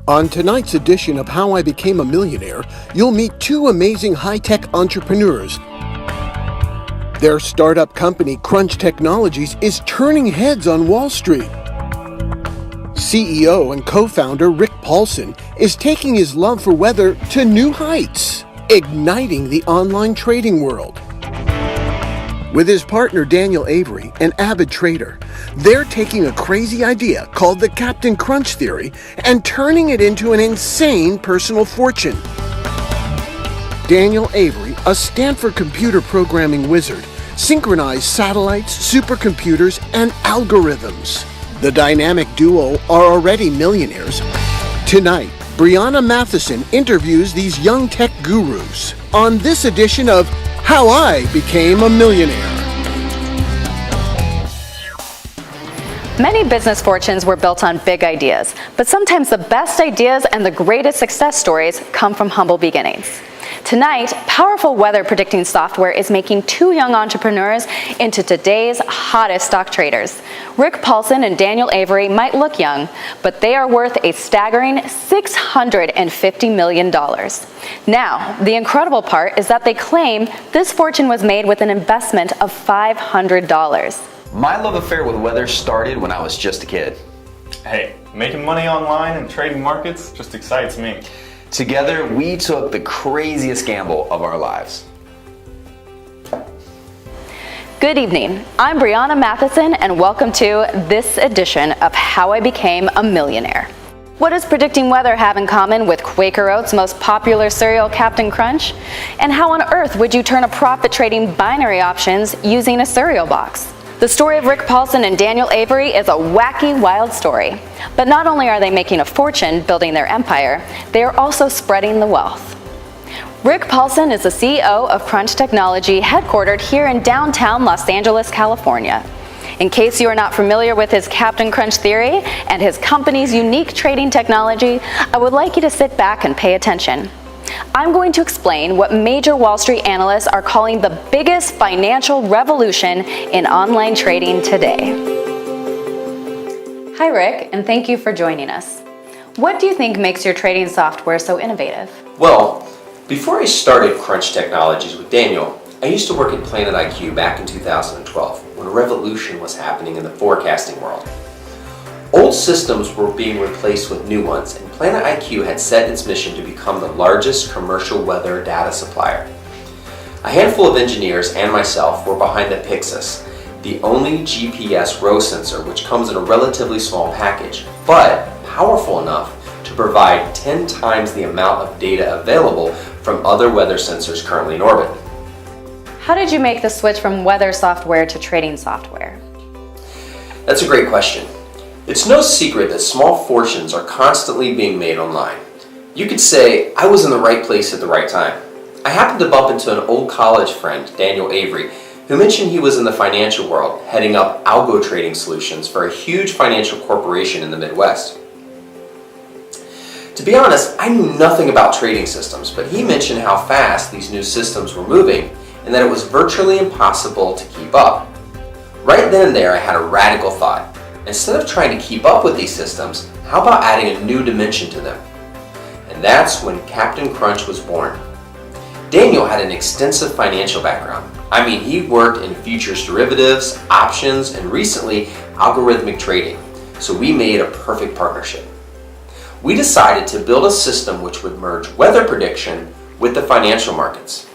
On tonight's edition of How I Became a Millionaire, you'll meet two amazing high-tech entrepreneurs. Their startup company, Crunch Technologies, is turning heads on Wall Street. CEO and co-founder Rick Paulson is taking his love for weather to new heights, igniting the online trading world. With his partner Daniel Avery, an avid trader, they're taking a crazy idea called the Captain Crunch Theory and turning it into an insane personal fortune. Daniel Avery, a Stanford computer programming wizard, synchronized satellites, supercomputers, and algorithms. The dynamic duo are already millionaires. Tonight, Brianna Matheson interviews these young tech gurus on this edition of How I Became a Millionaire. Many business fortunes were built on big ideas, but sometimes the best ideas and the greatest success stories come from humble beginnings. Tonight, powerful weather predicting software is making two young entrepreneurs into today's hottest stock traders. Rick Paulson and Daniel Avery might look young, but they are worth a staggering $650 million. Now, the incredible part is that they claim this fortune was made with an investment of $500. My love affair with weather started when I was just a kid. Hey, making money online and trading markets just excites me. Together, we took the craziest gamble of our lives. Good evening. I'm Brianna Matheson, and welcome to this edition of How I Became a Millionaire. What does predicting weather have in common with Quaker Oats' most popular cereal, Captain Crunch? And how on earth would you turn a profit trading binary options using a cereal box? The story of Rick Paulson and Daniel Avery is a wacky, wild story. But not only are they making a fortune building their empire, they are also spreading the wealth. Rick Paulson is the CEO of Crunch Technology, headquartered here in downtown Los Angeles, California. In case you are not familiar with his Captain Crunch theory and his company's unique trading technology, I would like you to sit back and pay attention. I'm going to explain what major Wall Street analysts are calling the biggest financial revolution in online trading today. Hi Rick, and thank you for joining us. What do you think makes your trading software so innovative? Well, before I started Crunch Technologies with Daniel, I used to work at Planet IQ back in 2012 when a revolution was happening in the forecasting world. Old systems were being replaced with new ones, and Planet IQ had set its mission to become the largest commercial weather data supplier. A handful of engineers and myself were behind the Pixis, the only GPS row sensor which comes in a relatively small package, but powerful enough to provide 10 times the amount of data available from other weather sensors currently in orbit. How did you make the switch from weather software to trading software? That's a great question. It's no secret that small fortunes are constantly being made online. You could say I was in the right place at the right time. I happened to bump into an old college friend, Daniel Avery, who mentioned he was in the financial world, heading up algo trading solutions for a huge financial corporation in the Midwest. To be honest, I knew nothing about trading systems, but he mentioned how fast these new systems were moving and that it was virtually impossible to keep up. Right then and there, I had a radical thought. Instead of trying to keep up with these systems, how about adding a new dimension to them? And that's when Captain Crunch was born. Daniel had an extensive financial background. I mean, he worked in futures derivatives, options, and recently algorithmic trading. So we made a perfect partnership. We decided to build a system which would merge weather prediction with the financial markets.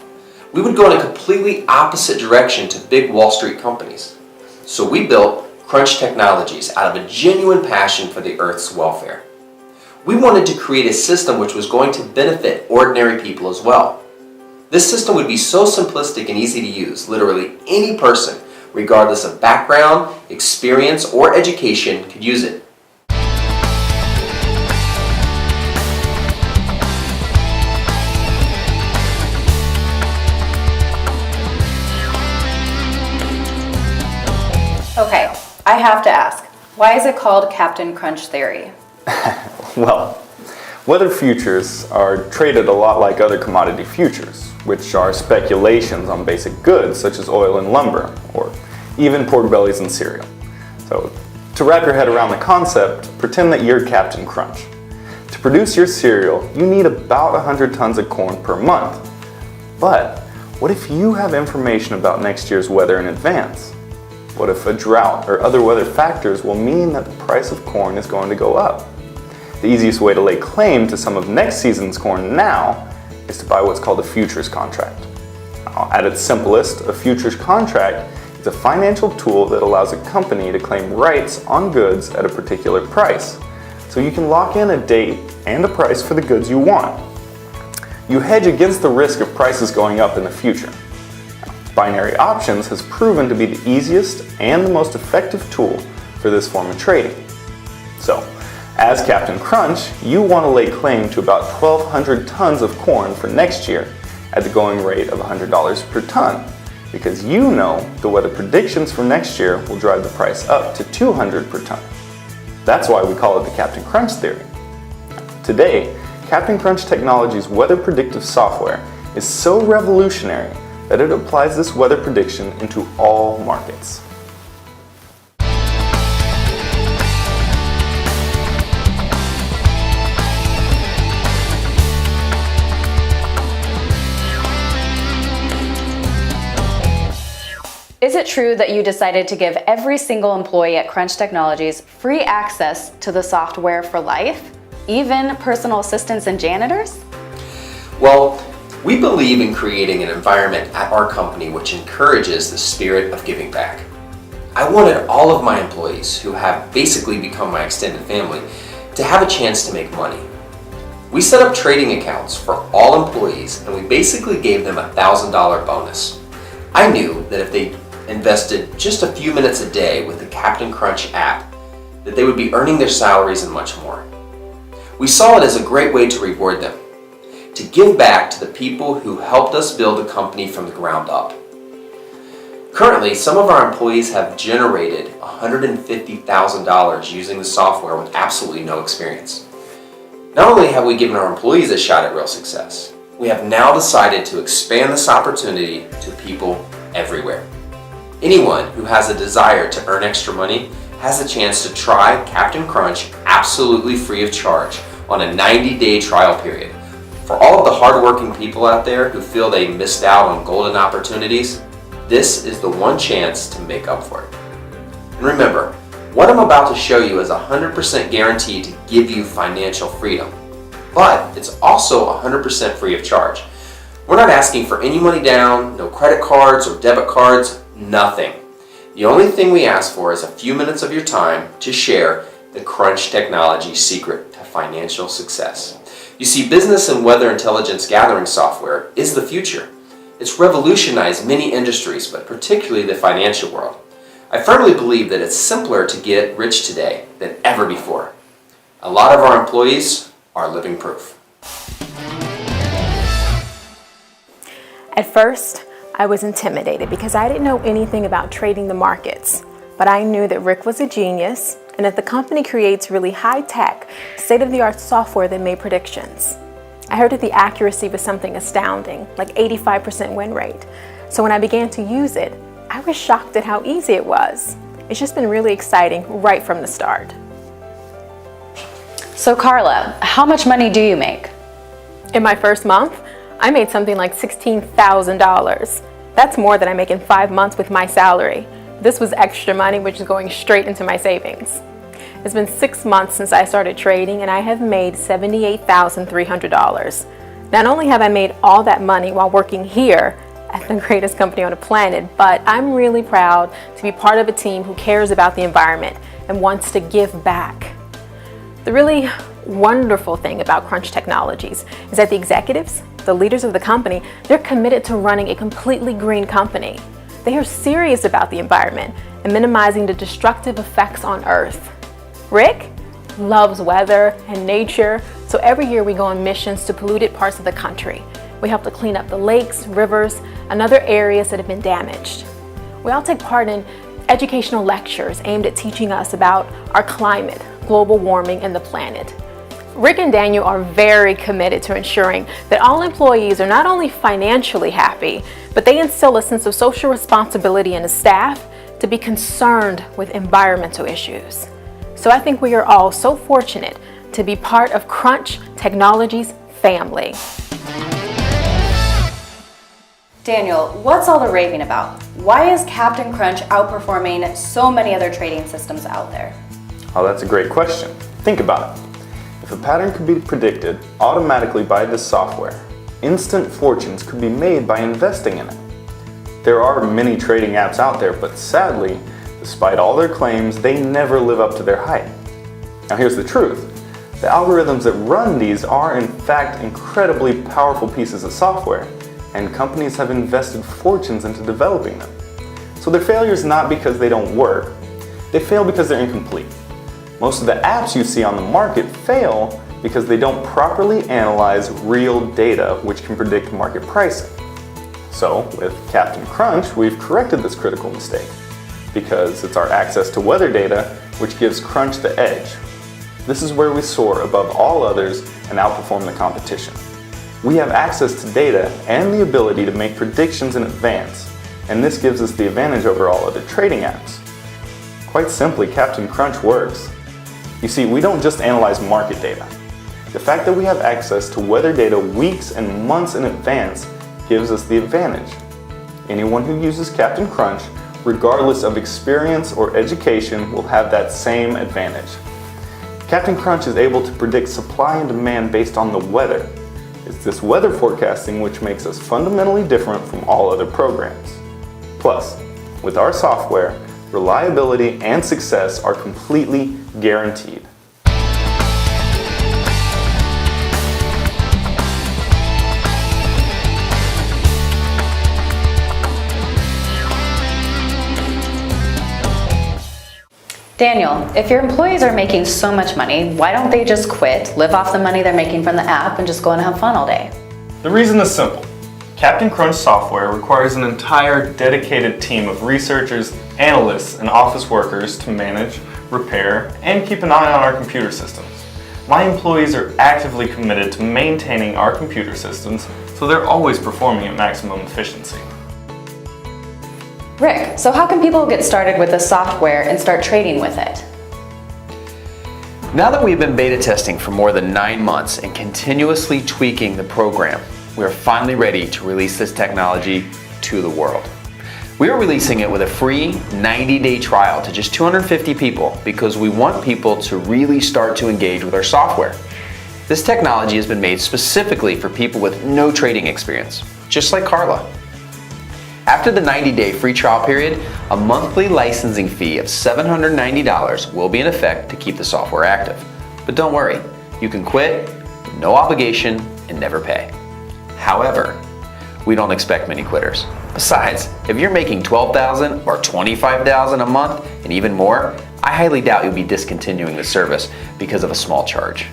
We would go in a completely opposite direction to big Wall Street companies. So we built Crunch Technologies out of a genuine passion for the Earth's welfare. We wanted to create a system which was going to benefit ordinary people as well. This system would be so simplistic and easy to use, literally any person, regardless of background, experience, or education, could use it. Okay, I have to ask, why is it called Captain Crunch Theory? Well, weather futures are traded a lot like other commodity futures, which are speculations on basic goods such as oil and lumber, or even pork bellies and cereal. So, to wrap your head around the concept, pretend that you're Captain Crunch. To produce your cereal, you need about 100 tons of corn per month. But what if you have information about next year's weather in advance? What if a drought or other weather factors will mean that the price of corn is going to go up? The easiest way to lay claim to some of next season's corn now is to buy what's called a futures contract. Now, at its simplest, a futures contract is a financial tool that allows a company to claim rights on goods at a particular price. So you can lock in a date and a price for the goods you want. You hedge against the risk of prices going up in the future. Binary options has proven to be the easiest and the most effective tool for this form of trading. So, as Captain Crunch, you want to lay claim to about 1,200 tons of corn for next year at the going rate of $100 per ton, because you know the weather predictions for next year will drive the price up to $200 per ton. That's why we call it the Captain Crunch theory. Today, Captain Crunch Technology's weather predictive software is so revolutionary that it applies this weather prediction into all markets. Is it true that you decided to give every single employee at Crunch Technologies free access to the software for life, even personal assistants and janitors? Well, we believe in creating an environment at our company which encourages the spirit of giving back. I wanted all of my employees, who have basically become my extended family, to have a chance to make money. We set up trading accounts for all employees, and we basically gave them a $1,000 bonus. I knew that if they invested just a few minutes a day with the Captain Crunch app, that they would be earning their salaries and much more. We saw it as a great way to reward them, to give back to the people who helped us build the company from the ground up. Currently, some of our employees have generated $150,000 using the software with absolutely no experience. Not only have we given our employees a shot at real success, we have now decided to expand this opportunity to people everywhere. Anyone who has a desire to earn extra money has a chance to try Captain Crunch absolutely free of charge on a 90-day trial period. For all of the hardworking people out there who feel they missed out on golden opportunities, this is the one chance to make up for it. And remember, what I'm about to show you is 100% guaranteed to give you financial freedom, but it's also 100% free of charge. We're not asking for any money down, no credit cards or debit cards, nothing. The only thing we ask for is a few minutes of your time to share the Crunch Technology secret to financial success. You see, business and weather intelligence gathering software is the future. It's revolutionized many industries, but particularly the financial world. I firmly believe that it's simpler to get rich today than ever before. A lot of our employees are living proof. At first, I was intimidated because I didn't know anything about trading the markets, but I knew that Rick was a genius and that the company creates really high-tech, state-of-the-art software that made predictions. I heard that the accuracy was something astounding, like 85% win rate. So when I began to use it, I was shocked at how easy it was. It's just been really exciting right from the start. So Carla, how much money do you make? In my first month, I made something like $16,000. That's more than I make in 5 months with my salary. This was extra money which is going straight into my savings. It's been 6 months since I started trading and I have made $78,300. Not only have I made all that money while working here at the greatest company on the planet, but I'm really proud to be part of a team who cares about the environment and wants to give back. The really wonderful thing about Crunch Technologies is that the executives, the leaders of the company, they're committed to running a completely green company. They are serious about the environment and minimizing the destructive effects on Earth. Rick loves weather and nature, so every year we go on missions to polluted parts of the country. We help to clean up the lakes, rivers, and other areas that have been damaged. We all take part in educational lectures aimed at teaching us about our climate, global warming, and the planet. Rick and Daniel are very committed to ensuring that all employees are not only financially happy, but they instill a sense of social responsibility in the staff to be concerned with environmental issues. So I think we are all so fortunate to be part of Crunch Technologies family. Daniel, what's all the raving about? Why is Captain Crunch outperforming so many other trading systems out there? Oh, that's a great question. Think about it. If a pattern could be predicted automatically by this software, instant fortunes could be made by investing in it. There are many trading apps out there, but sadly, despite all their claims, they never live up to their hype. Now here's the truth. The algorithms that run these are in fact incredibly powerful pieces of software, and companies have invested fortunes into developing them. So their failure is not because they don't work, they fail because they're incomplete. Most of the apps you see on the market fail because they don't properly analyze real data which can predict market pricing. So with Captain Crunch, we've corrected this critical mistake because it's our access to weather data which gives Crunch the edge. This is where we soar above all others and outperform the competition. We have access to data and the ability to make predictions in advance, and this gives us the advantage over all other trading apps. Quite simply, Captain Crunch works. You see, we don't just analyze market data. The fact that we have access to weather data weeks and months in advance gives us the advantage. Anyone who uses Captain Crunch, regardless of experience or education, will have that same advantage. Captain Crunch is able to predict supply and demand based on the weather. It's this weather forecasting which makes us fundamentally different from all other programs. Plus, with our software, reliability and success are completely guaranteed. Daniel, if your employees are making so much money, why don't they just quit, live off the money they're making from the app, and just go and have fun all day? The reason is simple. Captain Crunch software requires an entire dedicated team of researchers, analysts, and office workers to manage, repair, and keep an eye on our computer systems. My employees are actively committed to maintaining our computer systems, so they're always performing at maximum efficiency. Rick, so how can people get started with the software and start trading with it? Now that we've been beta testing for more than 9 months and continuously tweaking the program, we are finally ready to release this technology to the world. We are releasing it with a free 90-day trial to just 250 people because we want people to really start to engage with our software. This technology has been made specifically for people with no trading experience, just like Carla. After the 90-day free trial period, a monthly licensing fee of $790 will be in effect to keep the software active. But don't worry, you can quit, no obligation, and never pay. However, we don't expect many quitters. Besides, if you're making $12,000 or $25,000 a month and even more, I highly doubt you'll be discontinuing the service because of a small charge.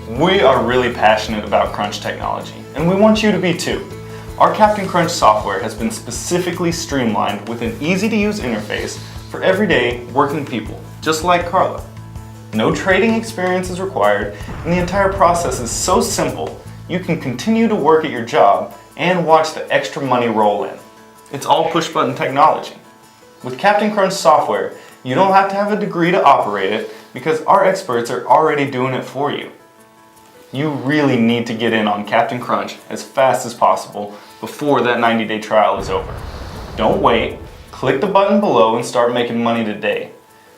We are really passionate about Crunch technology, and we want you to be too. Our Captain Crunch software has been specifically streamlined with an easy-to-use interface for everyday working people, just like Carla. No trading experience is required, and the entire process is so simple, you can continue to work at your job and watch the extra money roll in. It's all push-button technology. With Captain Crunch software, you don't have to have a degree to operate it because our experts are already doing it for you. You really need to get in on Captain Crunch as fast as possible before that 90-day trial is over. Don't wait, click the button below and start making money today.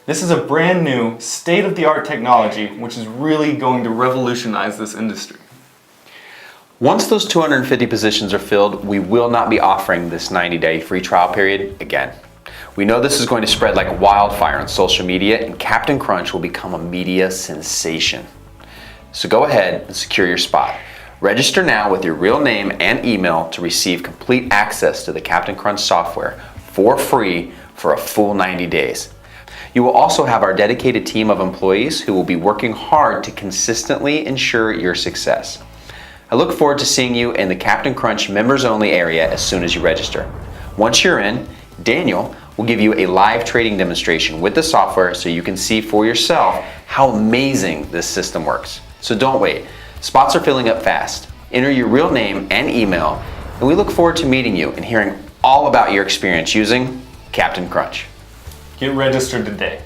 This is a brand new, state-of-the-art technology which is really going to revolutionize this industry. Once those 250 positions are filled, we will not be offering this 90-day free trial period again. We know this is going to spread like wildfire on social media, and Captain Crunch will become a media sensation. So go ahead and secure your spot. Register now with your real name and email to receive complete access to the Captain Crunch software for free for a full 90 days. You will also have our dedicated team of employees who will be working hard to consistently ensure your success. I look forward to seeing you in the Captain Crunch members only area as soon as you register. Once you're in, Daniel will give you a live trading demonstration with the software so you can see for yourself how amazing this system works. So don't wait. Spots are filling up fast. Enter your real name and email, and we look forward to meeting you and hearing all about your experience using Captain Crunch. Get registered today.